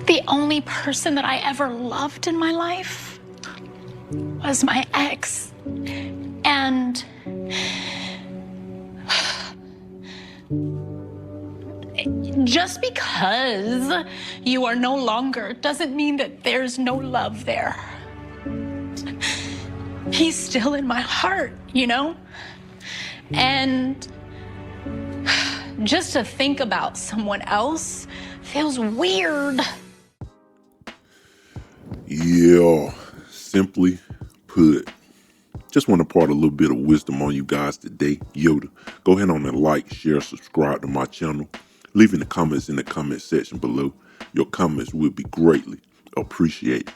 The only person that I ever loved in my life was my ex. And just because you are no longer doesn't mean that there's no love there. He's still in my heart, you know? And just to think about someone else feels weird. Yeah, simply put, just want to impart a little bit of wisdom on you guys today. Yoda, go ahead on and like, share, subscribe to my channel. Leave in the comments in the comment section below. Your comments will be greatly appreciated.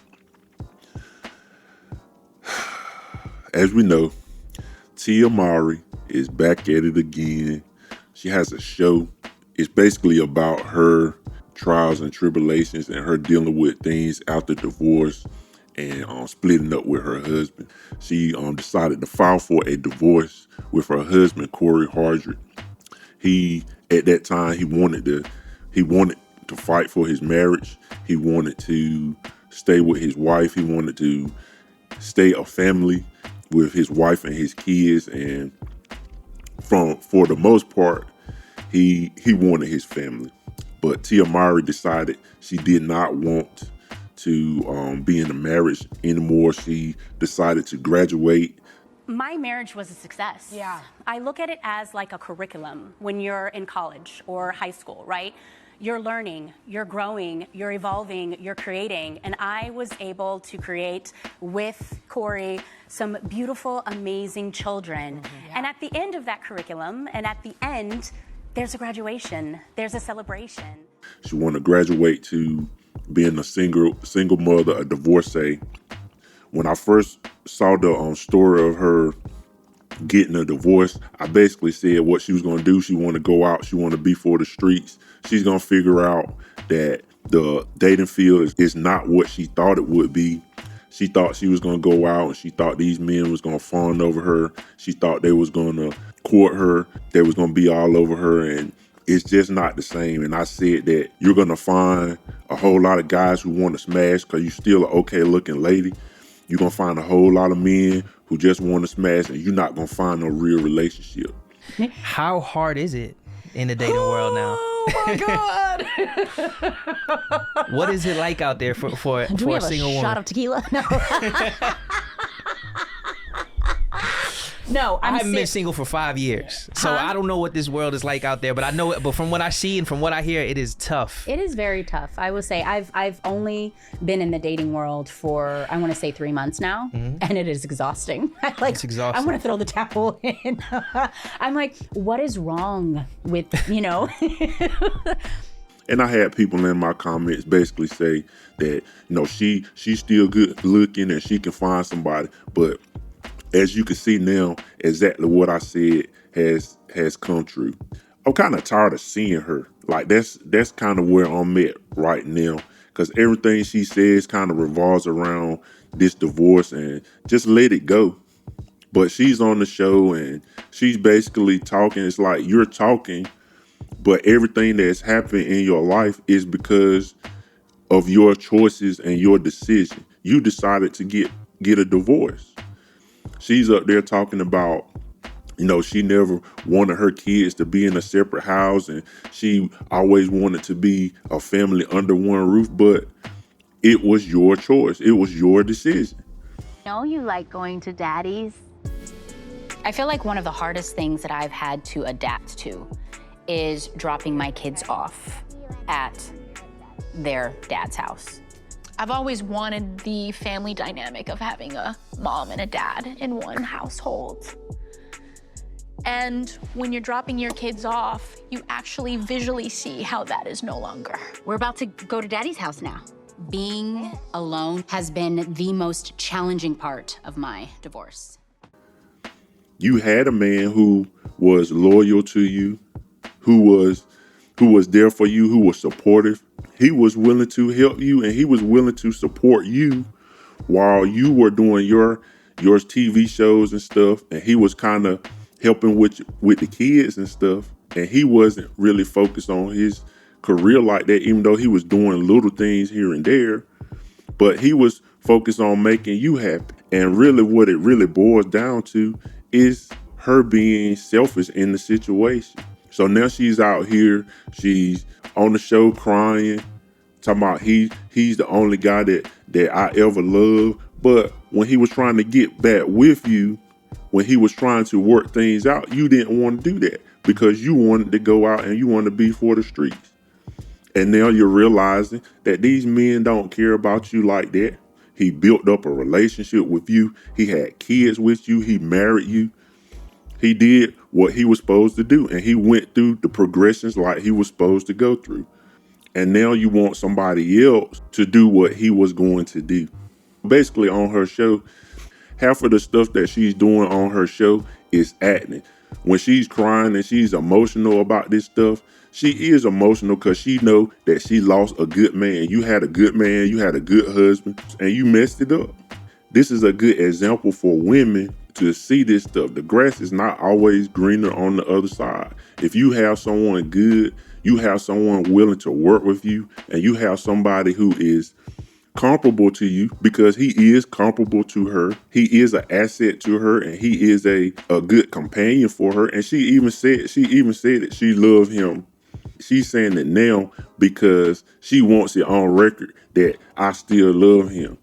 As we know, Tia Mowry is back at it again. She has a show. It's basically about her trials and tribulations and her dealing with things after divorce and splitting up with her husband. She decided to file for a divorce with her husband, Cory Hardrict. At that time, he wanted to fight for his marriage. He wanted to stay with his wife. He wanted to stay a family with his wife and his kids. And for the most part, he wanted his family. But Tia Mowry decided she did not want to be in a marriage anymore. She decided to graduate. My marriage was a success. Yeah. I look at it as like a curriculum when you're in college or high school, right? You're learning, you're growing, you're evolving, you're creating. And I was able to create with Cory some beautiful, amazing children. Yeah. And at the end of that curriculum, and at the end, there's a graduation, there's a celebration. She wanted to graduate to being a single mother, a divorcee. When I first saw the story of her getting a divorce, I basically said what she was going to do. She wanted to go out. She wanted to be for the streets. She's going to figure out that the dating field is not what she thought it would be. She thought she was going to go out and she thought these men was going to fawn over her. She thought they was going to court her. They was going to be all over her, and it's just not the same. And I said that you're going to find a whole lot of guys who want to smash because you're still an okay looking lady. You're going to find a whole lot of men who just want to smash, and you're not going to find no real relationship. How hard is it in the dating world now? Oh my God. What is it like out there for a single woman? Do we have a shot of tequila? No. No, I haven't been single for 5 years, so I don't know what this world is like out there. But I know it. But from what I see and from what I hear, it is tough. It is very tough. I will say I've only been in the dating world for, I want to say 3 months now, and it is exhausting. It's exhausting. I want to throw the towel in. I'm like, what is wrong with, you know? And I had people in my comments basically say that, you know, she's still good looking and she can find somebody. But as you can see now, exactly what I said has come true. I'm kind of tired of seeing her. Like that's kind of where I'm at right now, because everything she says kind of revolves around this divorce, and just let it go. But she's on the show and she's basically talking. It's like you're talking, but everything that's happened in your life is because of your choices and your decision. You decided to get a divorce. She's up there talking about, you know, she never wanted her kids to be in a separate house, and she always wanted to be a family under one roof, but it was your choice. It was your decision. Know you like going to daddy's? I feel like one of the hardest things that I've had to adapt to is dropping my kids off at their dad's house. I've always wanted the family dynamic of having a mom and a dad in one household. And when you're dropping your kids off, you actually visually see how that is no longer. We're about to go to daddy's house now. Being alone has been the most challenging part of my divorce. You had a man who was loyal to you, who was there for you, who was supportive. He was willing to help you, and he was willing to support you while you were doing your TV shows and stuff. And he was kind of helping with the kids and stuff. And he wasn't really focused on his career like that, even though he was doing little things here and there, but he was focused on making you happy. And really what it really boils down to is her being selfish in the situation. So now she's out here, she's on the show crying, talking about he's the only guy that I ever loved. But when he was trying to get back with you, when he was trying to work things out, you didn't want to do that because you wanted to go out and you wanted to be for the streets. And now you're realizing that these men don't care about you like that. He built up a relationship with you. He had kids with you. He married you. He did what he was supposed to do. And he went through the progressions like he was supposed to go through. And now you want somebody else to do what he was going to do. Basically on her show, half of the stuff that she's doing on her show is acting. When she's crying and she's emotional about this stuff, she is emotional because she know that she lost a good man. You had a good man, you had a good husband, and you messed it up. This is a good example for women to see this stuff. The grass is not always greener on the other side. If you have someone good, you have someone willing to work with you, and you have somebody who is comparable to you, because he is comparable to her. He is an asset to her, and he is a good companion for her. And she even said that she loved him. She's saying it now because she wants it on record that I still love him.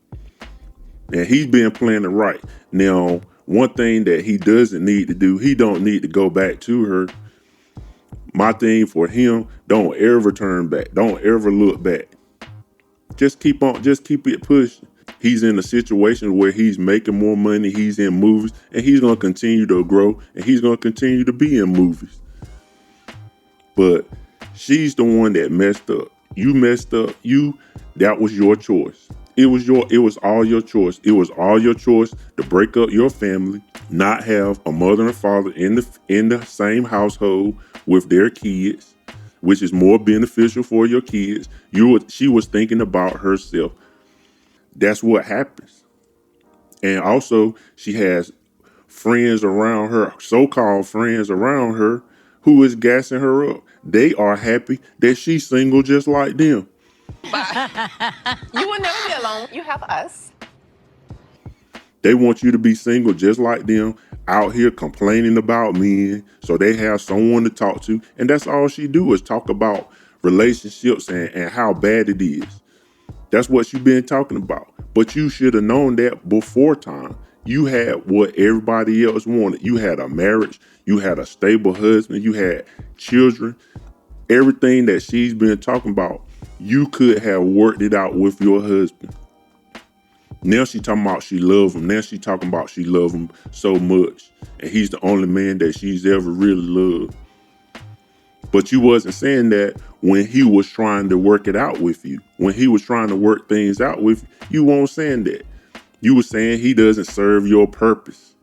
And he's been playing it right. Now, one thing that he doesn't need to do, he don't need to go back to her. My thing for him, don't ever turn back. Don't ever look back. Just keep it pushing. He's in a situation where he's making more money, he's in movies, and he's going to continue to grow, and he's going to continue to be in movies. But she's the one that messed up. You messed up. That was your choice. It was all your choice. It was all your choice to break up your family, not have a mother and father in the same household with their kids, which is more beneficial for your kids. She was thinking about herself. That's what happens. And also, she has friends around her, so-called friends around her, who is gassing her up. They are happy that she's single just like them. You will never be alone. You have us. They want you to be single just like them, out here complaining about men, so they have someone to talk to. And that's all she do is talk about relationships and how bad it is. That's what you've been talking about. But you should have known that before time. You had what everybody else wanted. You had a marriage. You had a stable husband. You had children. Everything that she's been talking about, you could have worked it out with your husband. Now she talking about she love him. Now she talking about she love him so much. And he's the only man that she's ever really loved. But you wasn't saying that when he was trying to work it out with you. When he was trying to work things out with you, you weren't saying that. You were saying he doesn't serve your purpose.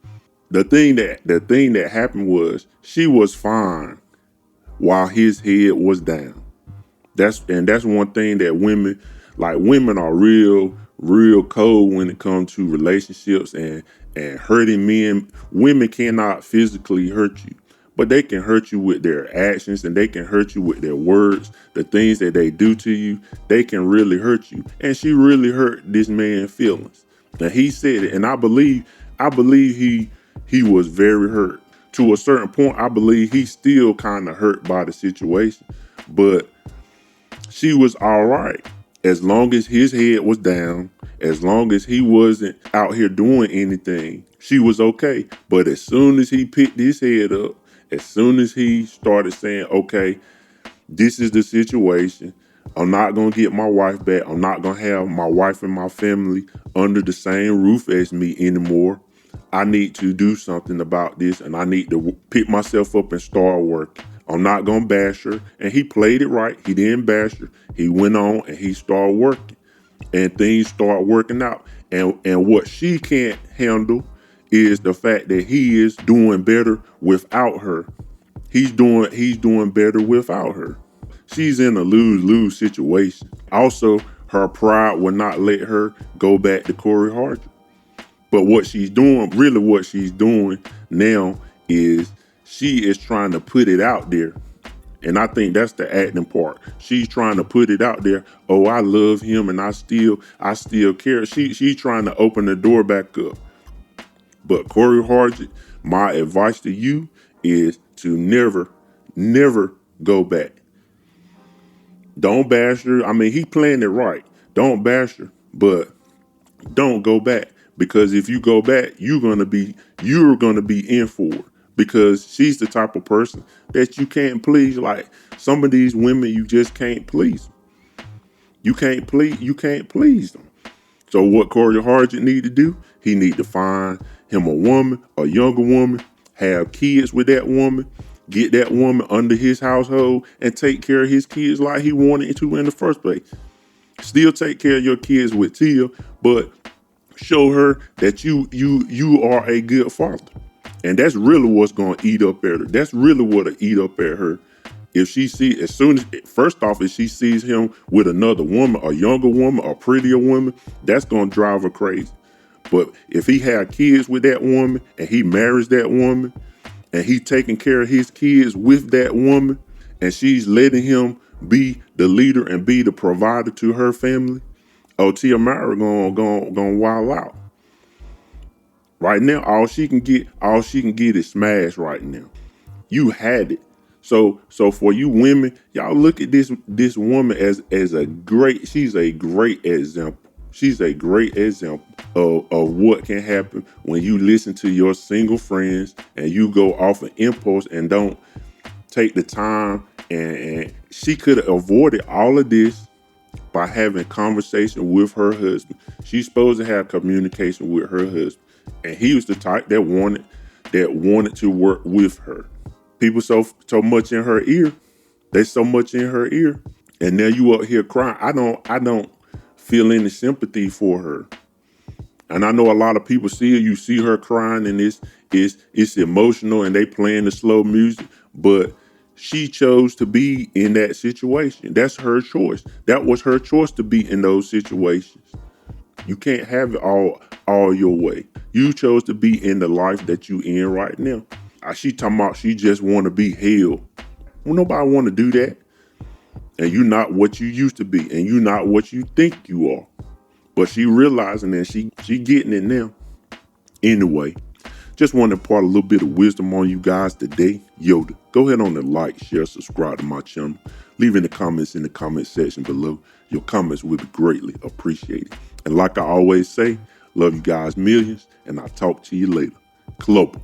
The thing that happened was she was fine while his head was down. That's one thing that women are real cold when it comes to relationships and hurting men. Women cannot physically hurt you, but they can hurt you with their actions, and they can hurt you with their words. The things that they do to you, they can really hurt you. And she really hurt this man's feelings. And he said it, and I believe he was very hurt. To a certain point, I believe he's still kind of hurt by the situation, but she was all right. As long as his head was down, as long as he wasn't out here doing anything, she was okay. But as soon as he picked his head up, as soon as he started saying, okay, this is the situation, I'm not going to get my wife back. I'm not going to have my wife and my family under the same roof as me anymore. I need to do something about this, and I need to pick myself up and start working. I'm not going to bash her. And he played it right. He didn't bash her. He went on and he started working. And things start working out. And what she can't handle is the fact that he is doing better without her. He's doing better without her. She's in a lose-lose situation. Also, her pride will not let her go back to Cory Hardrict. But what she's doing now is she is trying to put it out there And I think that's the acting part. She's trying to put it out there. Oh, I love him and I still care. She's trying to open the door back up. But Cory Hardrict, my advice to you is to never go back. Don't bash her. I mean, he playing it right. Don't bash her, but don't go back. Because if you go back, you're gonna be in for it. Because she's the type of person that you can't please. Like some of these women, you just can't please. You can't please them. So what Cory Hardrict need to do? He need to find him a woman, a younger woman, have kids with that woman, get that woman under his household, and take care of his kids like he wanted to in the first place. Still take care of your kids with Tia, but show her that you are a good father. And that's really what's gonna eat up at her. That's really what'll eat up at her. If she first off, if she sees him with another woman, a younger woman, a prettier woman, that's gonna drive her crazy. But if he had kids with that woman and he marries that woman and he taking care of his kids with that woman and she's letting him be the leader and be the provider to her family, oh, Tia Mowry gonna wild out. Right now, all she can get is smash right now. You had it. So for you women, y'all look at this woman as she's a great example. She's a great example of what can happen when you listen to your single friends and you go off an impulse and don't take the time. And she could have avoided all of this by having conversation with her husband. She's supposed to have communication with her husband. And he was the type that wanted to work with her. People so much in her ear. They so much in her ear. And now you up here crying. I don't feel any sympathy for her. And I know a lot of people you see her crying and it's emotional and they playing the slow music, but she chose to be in that situation. That's her choice. That was her choice to be in those situations. You can't have it all your way. You chose to be in the life that you in right now. She talking about she just want to be held. Well, nobody want to do that. And you're not what you used to be, and you're not what you think you are. But she realizing that she getting it now. Anyway, just want to impart a little bit of wisdom on you guys today. Yoda, go ahead on and like, share, subscribe to my channel. Leave in the comments in the comment section below. Your comments will be greatly appreciated. And like I always say, love you guys millions, and I'll talk to you later. Global.